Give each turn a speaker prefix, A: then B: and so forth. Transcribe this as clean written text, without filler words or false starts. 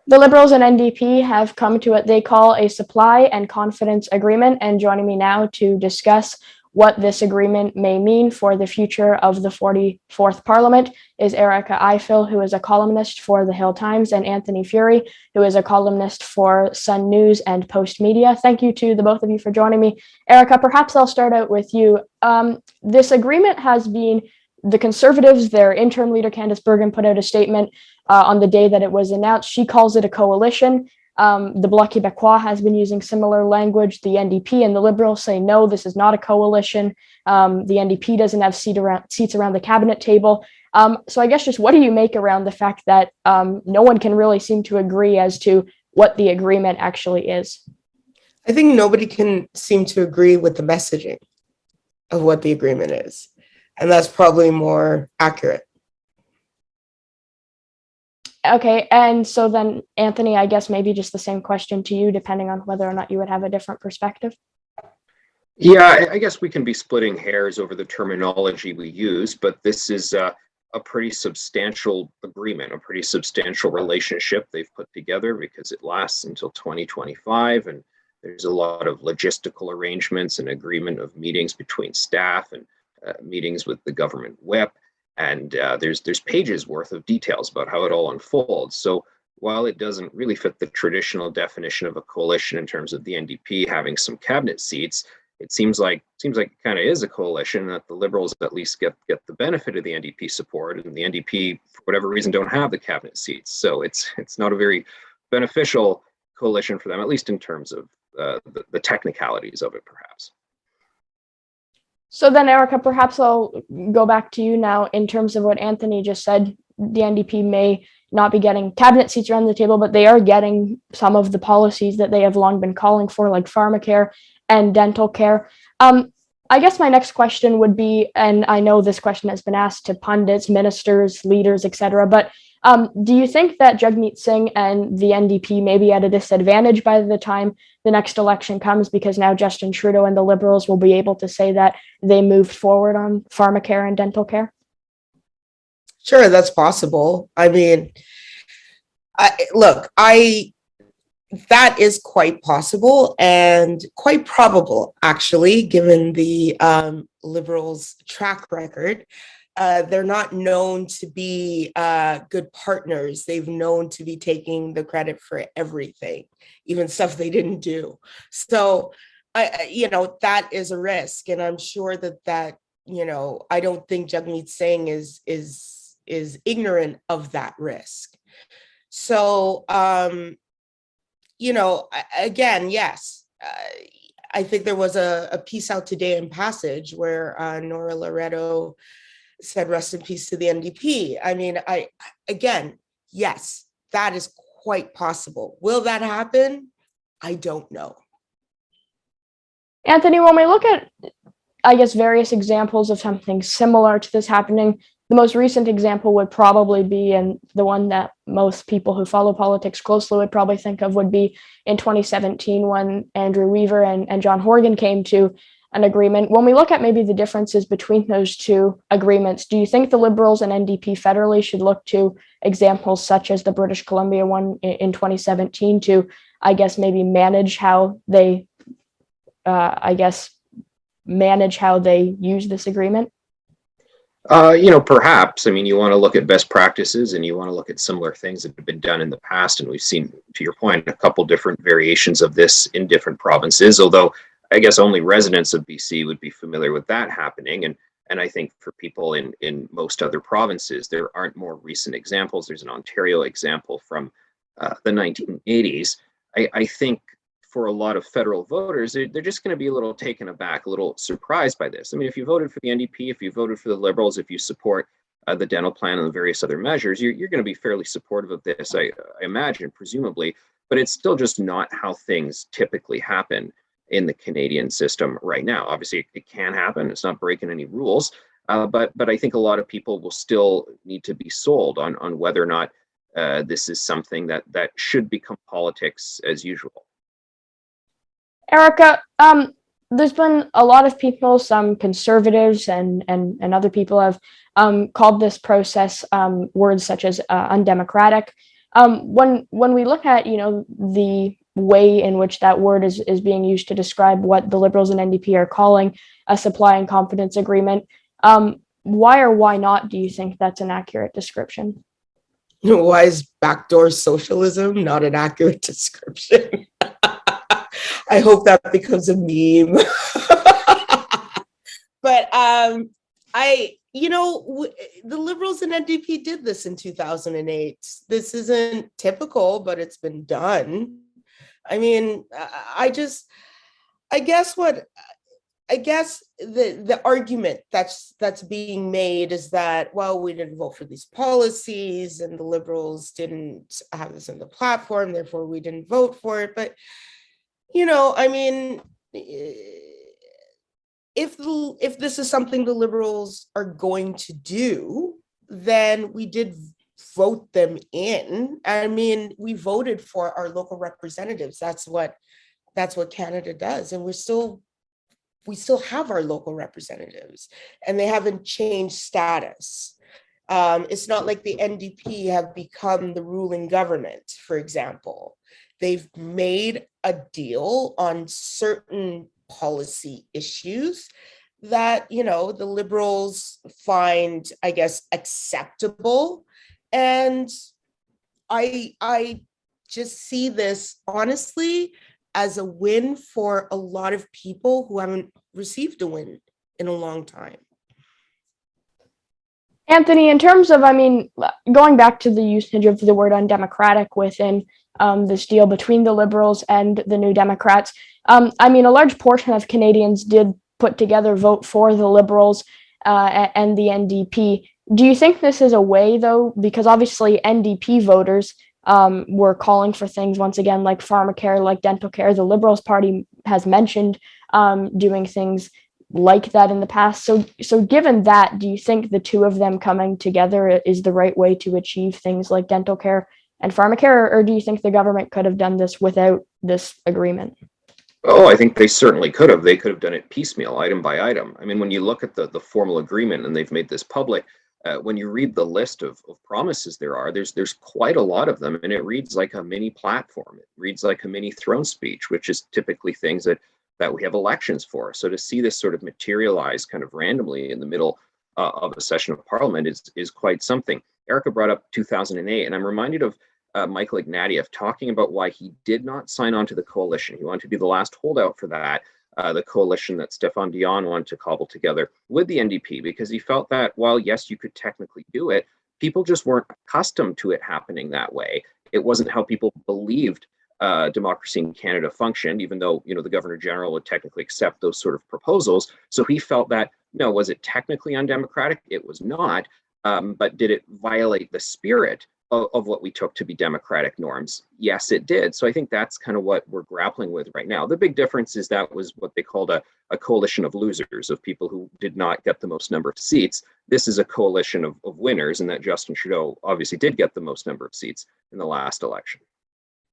A: The Liberals and NDP have come to what they call a supply and confidence agreement, and joining me now to discuss what this agreement may mean for the future of the 44th Parliament is Erica Ifill, who is a columnist for The Hill Times, and Anthony Furey, who is a columnist for Sun News and Post Media. Thank you to the both of you for joining me. Erica, perhaps I'll start out with you. This agreement has been the Conservatives, their interim leader, Candice Bergen, put out a statement on the day that it was announced. She calls it a coalition. The Bloc Québécois has been using similar language. The NDP and the Liberals say, no, this is not a coalition. The NDP doesn't have seats around the cabinet table. So I guess just what do you make around the fact that no one can really seem to agree as to what the agreement actually is?
B: I think nobody can seem to agree with the messaging of what the agreement is. And that's probably more accurate.
A: Okay, and so then, Anthony, I guess maybe just the same question to you, depending on whether or not you would have a different perspective.
C: Yeah, I guess we can be splitting hairs over the terminology we use, but this is a pretty substantial agreement, a pretty substantial relationship they've put together because it lasts until 2025, and there's a lot of logistical arrangements and agreement of meetings between staff and meetings with the government whip. And there's pages worth of details about how it all unfolds. So while it doesn't really fit the traditional definition of a coalition in terms of the NDP having some cabinet seats, it seems like it kind of is a coalition that the Liberals at least get the benefit of the NDP support, and the NDP, for whatever reason, don't have the cabinet seats. So it's not a very beneficial coalition for them, at least in terms of the technicalities of it, perhaps.
A: So then, Erica, perhaps I'll go back to you now in terms of what Anthony just said. The NDP may not be getting cabinet seats around the table, but they are getting some of the policies that they have long been calling for, like pharmacare and dental care. I guess my next question would be, and I know this question has been asked to pundits, ministers, leaders, etc., but do you think that Jagmeet Singh and the NDP may be at a disadvantage by the time the next election comes, because now Justin Trudeau and the Liberals will be able to say that they moved forward on pharmacare and dental care?
B: Sure, that's possible. I mean, that is quite possible and quite probable, actually, given the Liberals' track record. They're not known to be good partners. They've known to be taking the credit for everything, even stuff they didn't do. So, that is a risk, and I'm sure that I don't think Jagmeet Singh is ignorant of that risk. So, again, yes. I think there was a piece out today in Passage where Nora Loretto said rest in peace to the NDP. I mean, yes, that is quite possible. Will that happen? I don't know.
A: Anthony, when we look at, I guess, various examples of something similar to this happening, the most recent example would probably be, and the one that most people who follow politics closely would probably think of, would be in 2017 when Andrew Weaver and John Horgan came to an agreement. When we look at maybe the differences between those two agreements, do you think the Liberals and NDP federally should look to examples such as the British Columbia one in 2017 to, I guess, maybe manage how they, manage how they use this agreement?
C: Perhaps. I mean, you want to look at best practices and you want to look at similar things that have been done in the past. And we've seen, to your point, a couple different variations of this in different provinces, although I guess only residents of BC would be familiar with that happening. And I think for people in most other provinces, there aren't more recent examples. There's an Ontario example from the 1980s. I think for a lot of federal voters, they're just going to be a little taken aback, a little surprised by this. I mean, if you voted for the NDP, if you voted for the Liberals, if you support the dental plan and the various other measures, you're going to be fairly supportive of this, I imagine, presumably. But it's still just not how things typically happen in the Canadian system right now. Obviously, it can happen. It's not breaking any rules. But I think a lot of people will still need to be sold on whether or not this is something that should become politics as usual.
A: Erica, there's been a lot of people, some conservatives and other people have called this process words such as undemocratic. When we look at, the way in which that word is being used to describe what the Liberals and NDP are calling a supply and confidence agreement, why or why not do you think that's an accurate description?
B: Why is backdoor socialism not an accurate description? I hope that becomes a meme. But the Liberals and NDP did this in 2008. This isn't typical, but it's been done. I mean, I guess the argument that's being made is that, well, we didn't vote for these policies and the Liberals didn't have this in the platform, therefore we didn't vote for it. But I mean, if this is something the Liberals are going to do, then we did vote them in. I mean, we voted for our local representatives. That's what Canada does, and we still have our local representatives, and they haven't changed status. It's not like the NDP have become the ruling government, for example. They've made a deal on certain policy issues that, the Liberals find, I guess, acceptable. And I just see this, honestly, as a win for a lot of people who haven't received a win in a long time.
A: Anthony, in terms of, going back to the usage of the word undemocratic within this deal between the Liberals and the New Democrats, a large portion of Canadians did put together vote for the Liberals and the NDP. Do you think this is a way, though, because obviously NDP voters were calling for things, once again, like pharmacare, like dental care. The Liberals Party has mentioned doing things like that in the past. So given that, do you think the two of them coming together is the right way to achieve things like dental care and pharmacare, or do you think the government could have done this without this agreement?
C: Oh, I think they certainly could have. They could have done it piecemeal, item by item. I mean, when you look at the formal agreement, and they've made this public, when you read the list of promises there's quite a lot of them, and it reads like a mini platform. It reads like a mini throne speech, which is typically things that we have elections for. So to see this sort of materialize kind of randomly in the middle of a session of Parliament is quite something. Erica brought up 2008, and I'm reminded of Michael Ignatieff talking about why he did not sign on to the coalition. He wanted to be the last holdout for that, the coalition that Stéphane Dion wanted to cobble together with the NDP, because he felt that while, yes, you could technically do it, people just weren't accustomed to it happening that way. It wasn't how people believed democracy in Canada functioned, even though, the Governor General would technically accept those sort of proposals. So he felt that, no, was it technically undemocratic? It was not. But did it violate the spirit of what we took to be democratic norms? Yes, it did. So I think that's kind of what we're grappling with right now. The big difference is that was what they called a coalition of losers, of people who did not get the most number of seats. This is a coalition of winners, and that Justin Trudeau obviously did get the most number of seats in the last election.